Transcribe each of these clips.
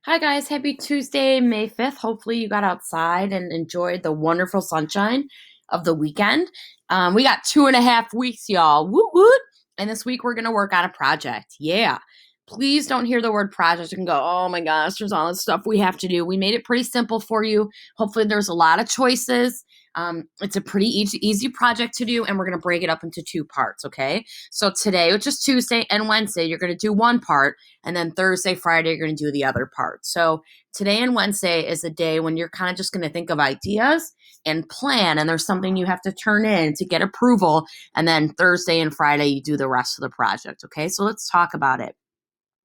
Hi, guys. Happy Tuesday, May 5th. Hopefully, you got outside and enjoyed the wonderful sunshine of the weekend. We got 2.5 weeks, y'all. Woot woot. And this week, we're going to work on a project. Yeah. Please don't hear the word project and go, oh my gosh, there's all this stuff we have to do. We made it pretty simple for you. Hopefully, there's a lot of choices. It's a pretty easy project to do, and we're going to break it up into two parts, okay? So today, which is Tuesday and Wednesday, you're going to do one part, and then Thursday, Friday, you're going to do the other part. So today and Wednesday is a day when you're kind of just going to think of ideas and plan, and there's something you have to turn in to get approval. And then Thursday and Friday, you do the rest of the project, okay? So let's talk about it.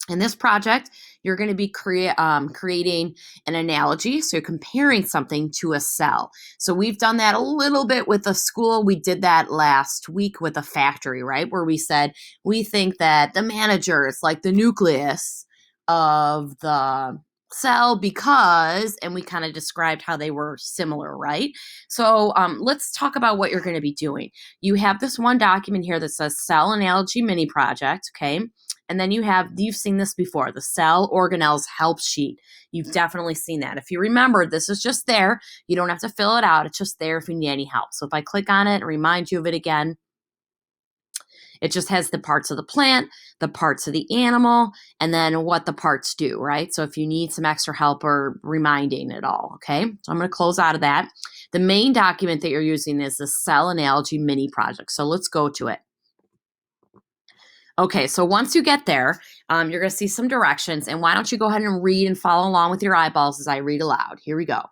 In this project, you're going to be creating an analogy. So you're comparing something to a cell. So we've done that a little bit with a school. We did that last week with a factory, right? Where we said we think that the manager is like the nucleus of the cell because, and we kind of described how they were similar, right? So let's talk about what you're going to be doing. You have this one document here that says cell analogy mini project, okay? And then you've seen this before, the cell organelles help sheet. You've definitely seen that. If you remember, this is just there. You don't have to fill it out. It's just there if you need any help. So if I click on it and remind you of it again, it just has the parts of the plant, the parts of the animal, and then what the parts do, right? So if you need some extra help or reminding it all, okay? So I'm going to close out of that. The main document that you're using is the cell analogy mini project. So let's go to it. Okay, so once you get there, you're going to see some directions. And why don't you go ahead and read and follow along with your eyeballs as I read aloud? Here we go.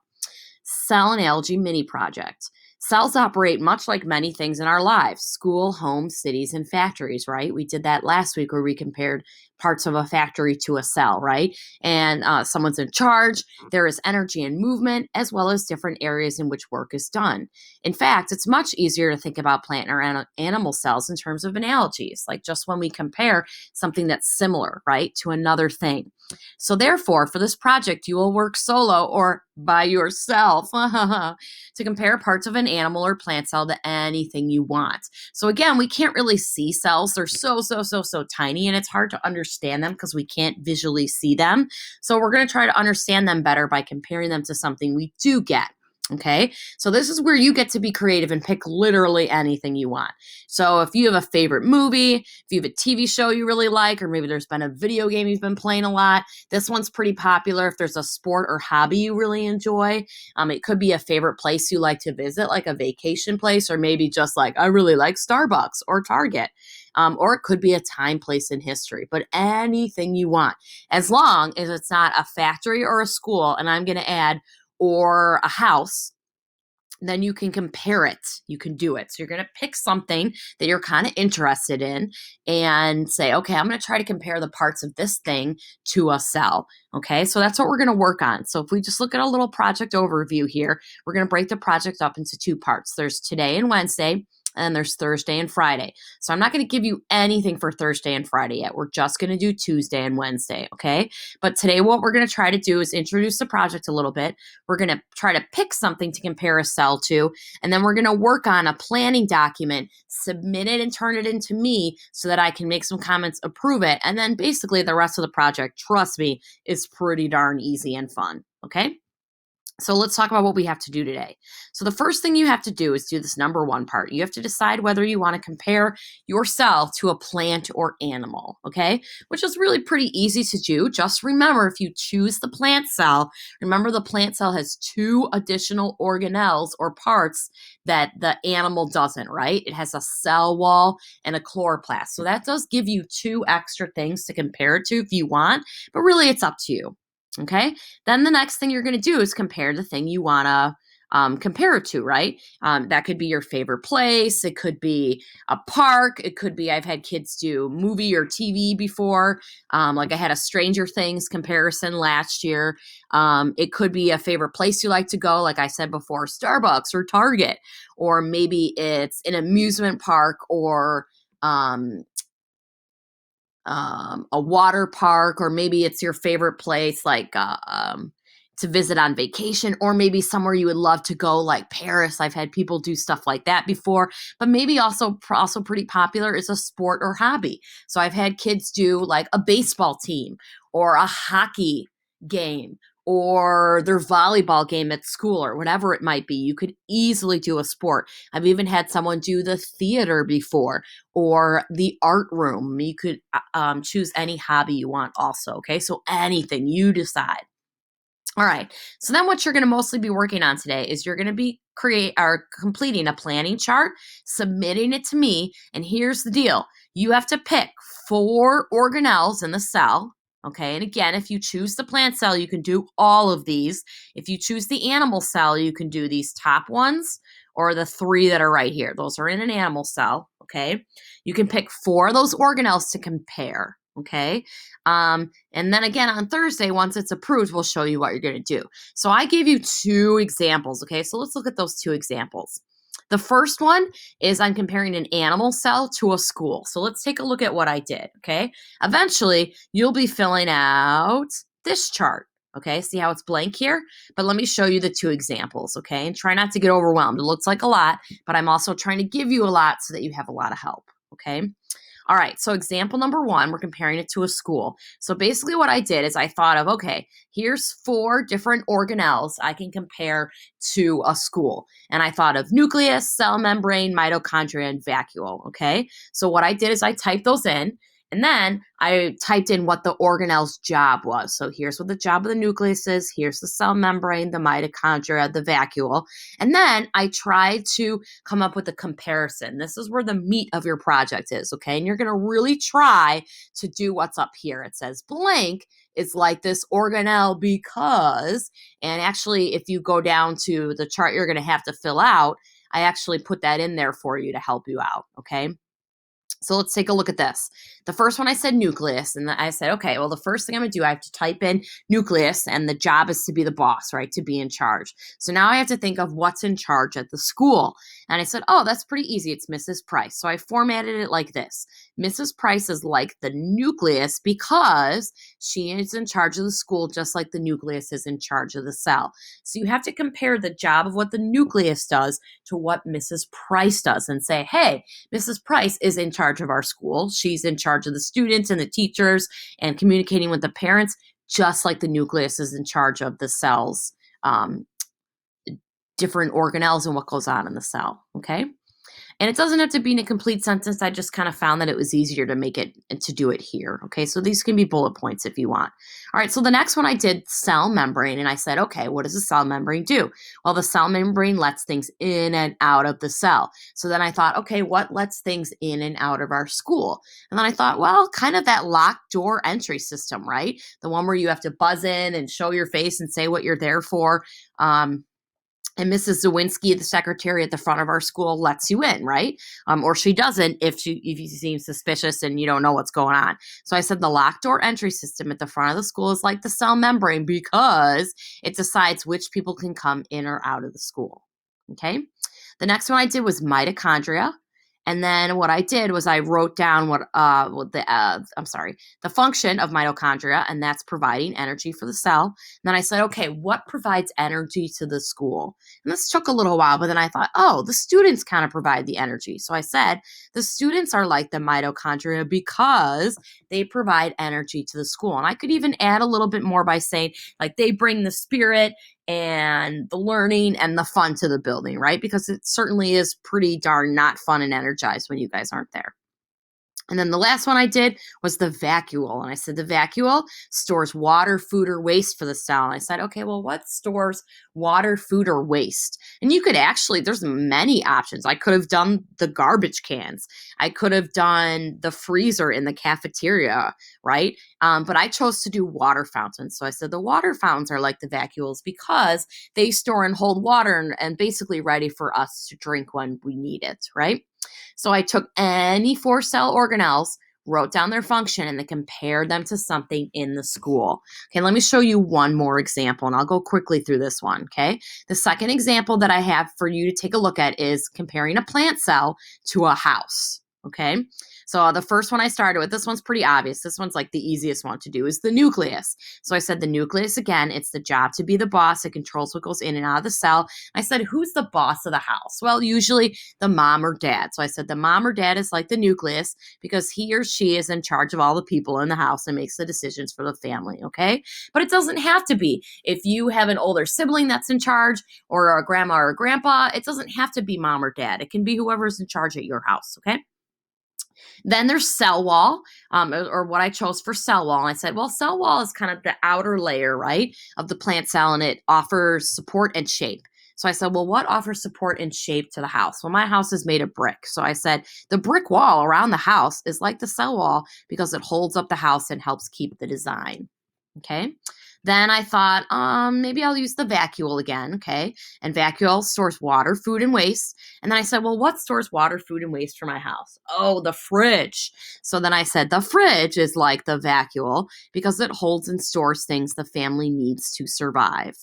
Cell analogy mini project. Cells operate much like many things in our lives: school, homes, cities, and factories, right? We did that last week where we compared parts of a factory to a cell, right? And someone's in charge. There is energy and movement, as well as different areas in which work is done. In fact, it's much easier to think about plant or animal cells in terms of analogies, like just when we compare something that's similar, right, to another thing. So, therefore, for this project, you will work solo or by yourself to compare parts of an animal or plant cell to anything you want. So, again, we can't really see cells. They're so tiny, and it's hard to understand them because we can't visually see them. So, we're going to try to understand them better by comparing them to something we do get. Okay, so this is where you get to be creative and pick literally anything you want. So if you have a favorite movie, if you have a TV show you really like, or maybe there's been a video game you've been playing a lot, this one's pretty popular. If there's a sport or hobby you really enjoy, it could be a favorite place you like to visit, like a vacation place, or maybe just like, I really like Starbucks or Target. Or it could be a time, place in history, but anything you want, as long as it's not a factory or a school, and I'm going to add, or a house, then you can compare it. You can do it. So you're going to pick something that you're kind of interested in and say, okay, I'm going to try to compare the parts of this thing to a cell. Okay, so that's what we're going to work on. So if we just look at a little project overview here, we're going to break the project up into two parts. There's today and Wednesday, and there's Thursday and Friday. So I'm not going to give you anything for Thursday and Friday yet. We're just going to do Tuesday and Wednesday, okay? But today what we're going to try to do is introduce the project a little bit. We're going to try to pick something to compare a cell to, and then we're going to work on a planning document, submit it and turn it into me so that I can make some comments, approve it, and then basically the rest of the project, trust me, is pretty darn easy and fun, okay? So let's talk about what we have to do today. So the first thing you have to do is do this number one part. You have to decide whether you want to compare yourself to a plant or animal, okay? Which is really pretty easy to do. Just remember, if you choose the plant cell, remember the plant cell has two additional organelles or parts that the animal doesn't, right? It has a cell wall and a chloroplast. So that does give you two extra things to compare it to if you want, but really it's up to you. Okay. Then the next thing you're going to do is compare the thing you want to compare it to, right? That could be your favorite place. It could be a park. It could be, I've had kids do movie or TV before. Like I had a Stranger Things comparison last year. It could be a favorite place you like to go. Like I said before, Starbucks or Target, or maybe it's an amusement park or, a water park, or maybe it's your favorite place, like to visit on vacation, or maybe somewhere you would love to go, like Paris. I've had people do stuff like that before. But maybe also pretty popular is a sport or hobby. So I've had kids do like a baseball team or a hockey game or their volleyball game at school or whatever it might be. You could easily do a sport. I've even had someone do the theater before or the art room. You could choose any hobby you want also. Okay. So anything you decide. All right. So then what you're going to mostly be working on today is you're going to be completing a planning chart, submitting it to me, and here's the deal. You have to pick 4 organelles in the cell. Okay, and again, if you choose the plant cell, you can do all of these. If you choose the animal cell, you can do these top ones or the 3 that are right here. Those are in an animal cell. Okay, you can pick 4 of those organelles to compare. Okay, and then again on Thursday, once it's approved, we'll show you what you're going to do. So I gave you 2 examples. Okay, so let's look at those 2 examples. The first one is I'm comparing an animal cell to a school. So let's take a look at what I did, okay? Eventually, you'll be filling out this chart, okay? See how it's blank here? But let me show you the 2 examples, okay? And try not to get overwhelmed. It looks like a lot, but I'm also trying to give you a lot so that you have a lot of help, okay? All right, so example number 1, we're comparing it to a school. So basically what I did is I thought of, okay, here's 4 different organelles I can compare to a school. And I thought of nucleus, cell membrane, mitochondria, and vacuole, okay? So what I did is I typed those in, and then I typed in what the organelle's job was. So here's what the job of the nucleus is. Here's the cell membrane, the mitochondria, the vacuole. And then I tried to come up with a comparison. This is where the meat of your project is, okay? And you're going to really try to do what's up here. It says blank is like this organelle because, and actually if you go down to the chart you're going to have to fill out, I actually put that in there for you to help you out, okay? So let's take a look at this. The first one I said nucleus, and I said, okay, well, the first thing I'm going to do, I have to type in nucleus, and the job is to be the boss, right, to be in charge. So now I have to think of what's in charge at the school. And I said, oh, that's pretty easy. It's Mrs. Price. So I formatted it like this. Mrs. Price is like the nucleus because she is in charge of the school, just like the nucleus is in charge of the cell. So you have to compare the job of what the nucleus does to what Mrs. Price does and say, hey, Mrs. Price is in charge of our school. She's in charge of the students and the teachers and communicating with the parents, just like the nucleus is in charge of the cells, different organelles and what goes on in the cell, okay? And it doesn't have to be in a complete sentence. I just kind of found that it was easier to make it and to do it here. Okay, so these can be bullet points if you want. All right, so the next one I did cell membrane, and I said, okay, what does a cell membrane do? Well, the cell membrane lets things in and out of the cell. So then I thought, okay, what lets things in and out of our school? And then I thought, well, kind of that locked door entry system, right? The one where you have to buzz in and show your face and say what you're there for. And Mrs. Zawinski, the secretary at the front of our school, lets you in, right? Or she doesn't if you seem suspicious and you don't know what's going on. So I said the locked door entry system at the front of the school is like the cell membrane because it decides which people can come in or out of the school. Okay. The next one I did was mitochondria. And then what I did was I wrote down the function of mitochondria, and that's providing energy for the cell. And then I said, okay, what provides energy to the school? And this took a little while, but then I thought, oh, the students kind of provide the energy. So I said, the students are like the mitochondria because they provide energy to the school. And I could even add a little bit more by saying, like, they bring the spirit and the learning and the fun to the building, right? Because it certainly is pretty darn not fun and energized when you guys aren't there. And then the last one I did was the vacuole. And I said the vacuole stores water, food, or waste for the cell. And I said, okay, well, what stores water, food, or waste? And you could actually, there's many options. I could have done the garbage cans. I could have done the freezer in the cafeteria, right? But I chose to do water fountains. So I said the water fountains are like the vacuoles because they store and hold water and basically ready for us to drink when we need it, right? So I took any 4 cell organelles, wrote down their function, and then compared them to something in the school. Okay, let me show you one more example, and I'll go quickly through this one, okay? The second example that I have for you to take a look at is comparing a plant cell to a house, okay? So the first one I started with, this one's pretty obvious. This one's like the easiest one to do is the nucleus. So I said the nucleus again, it's the job to be the boss. It controls what goes in and out of the cell. I said, who's the boss of the house? Well, usually the mom or dad. So I said the mom or dad is like the nucleus because he or she is in charge of all the people in the house and makes the decisions for the family, okay? But it doesn't have to be. If you have an older sibling that's in charge or a grandma or a grandpa, it doesn't have to be mom or dad. It can be whoever's in charge at your house, okay? Then there's cell wall, or what I chose for cell wall. And I said, well, cell wall is kind of the outer layer, right, of the plant cell, and it offers support and shape. So I said, well, what offers support and shape to the house? Well, my house is made of brick. So I said, the brick wall around the house is like the cell wall because it holds up the house and helps keep the design. Okay. Then I thought, maybe I'll use the vacuole again. Okay. And vacuole stores water, food, and waste. And then I said, well, what stores water, food, and waste for my house? Oh, the fridge. So then I said, the fridge is like the vacuole because it holds and stores things the family needs to survive.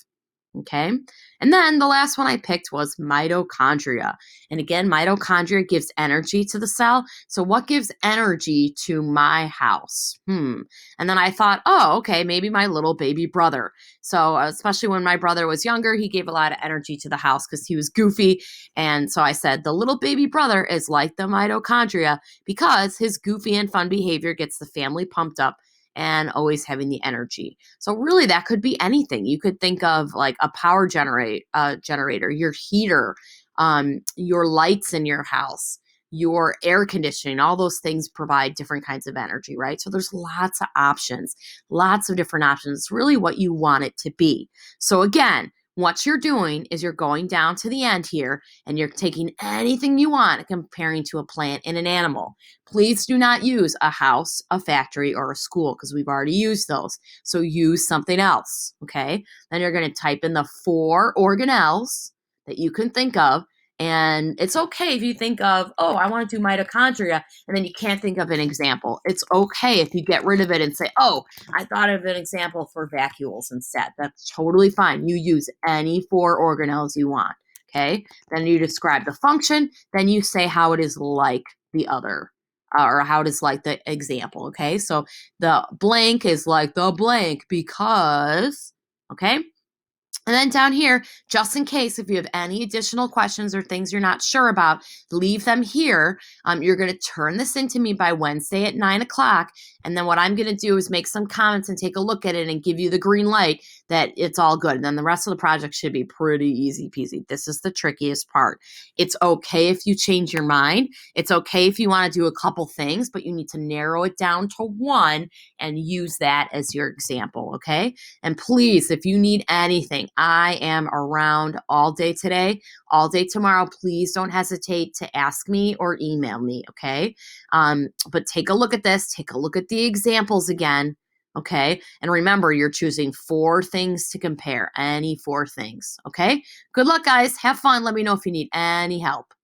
Okay. And then the last one I picked was mitochondria. And again, mitochondria gives energy to the cell. So what gives energy to my house? And then I thought, oh, okay, maybe my little baby brother. So especially when my brother was younger, he gave a lot of energy to the house because he was goofy. And so I said, the little baby brother is like the mitochondria because his goofy and fun behavior gets the family pumped up and always having the energy. So really that could be anything. You could think of like a power generator, your heater, your lights in your house, your air conditioning, all those things provide different kinds of energy, right? So there's lots of options, lots of different options. It's really what you want it to be. So again, what you're doing is you're going down to the end here and you're taking anything you want and comparing to a plant and an animal. Please do not use a house, a factory, or a school because we've already used those. So use something else, okay? Then you're going to type in the 4 organelles that you can think of. And it's okay if you think of, oh, I want to do mitochondria, and then you can't think of an example. It's okay if you get rid of it and say, oh, I thought of an example for vacuoles instead. That's totally fine. You use any 4 organelles you want, okay? Then you describe the function. Then you say how it is like the other. Or how it is like the example, okay? So the blank is like the blank because, okay? And then down here, just in case if you have any additional questions or things you're not sure about, leave them here. You're going to turn this into me by Wednesday at 9 o'clock. And then what I'm going to do is make some comments and take a look at it and give you the green light that it's all good. And then the rest of the project should be pretty easy peasy. This is the trickiest part. It's okay if you change your mind. It's okay if you want to do a couple things, but you need to narrow it down to one and use that as your example, okay? And please, if you need anything, I am around all day today, all day tomorrow. Please don't hesitate to ask me or email me, okay? But take a look at this. Take a look at the examples again, okay? And remember, you're choosing 4 things to compare, any 4 things, okay? Good luck, guys. Have fun. Let me know if you need any help.